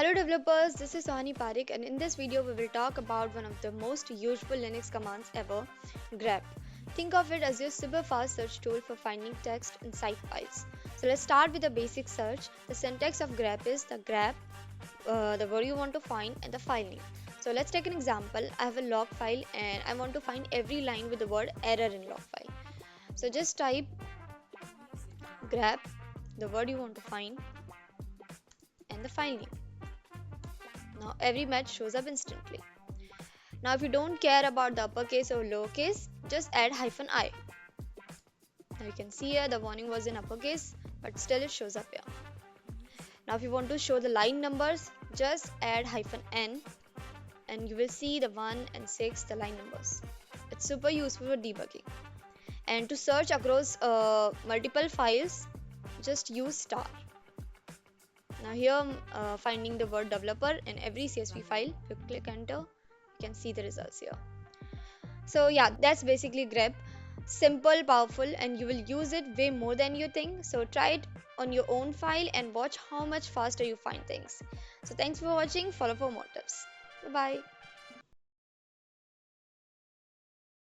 Hello developers, this is Suhani Pareek, and in this video we will talk about one of the most useful Linux commands ever, grep. Think of it as your super fast search tool for finding text inside files. So let's start with the basic search. The syntax of grep is the grep, the word you want to find, and the file name. So let's take an example. I have a log file and I want to find every line with the word error in log file. So just type grep, the word you want to find, and the file name. Now every match shows up instantly. Now if you don't care about the uppercase or lowercase, just add -i. Now you can see here the warning was in uppercase, but still it shows up here. Now if you want to show the line numbers, just add -n and you will see the 1 and 6, the line numbers. It's super useful for debugging. And to search across multiple files, just use star. Now here I'm finding the word developer in every CSV file. If you click enter, you can see the results here. So yeah, that's basically grep. Simple, powerful, and you will use it way more than you think. So try it on your own file and watch how much faster you find things. So thanks for watching. Follow for more tips. Bye bye.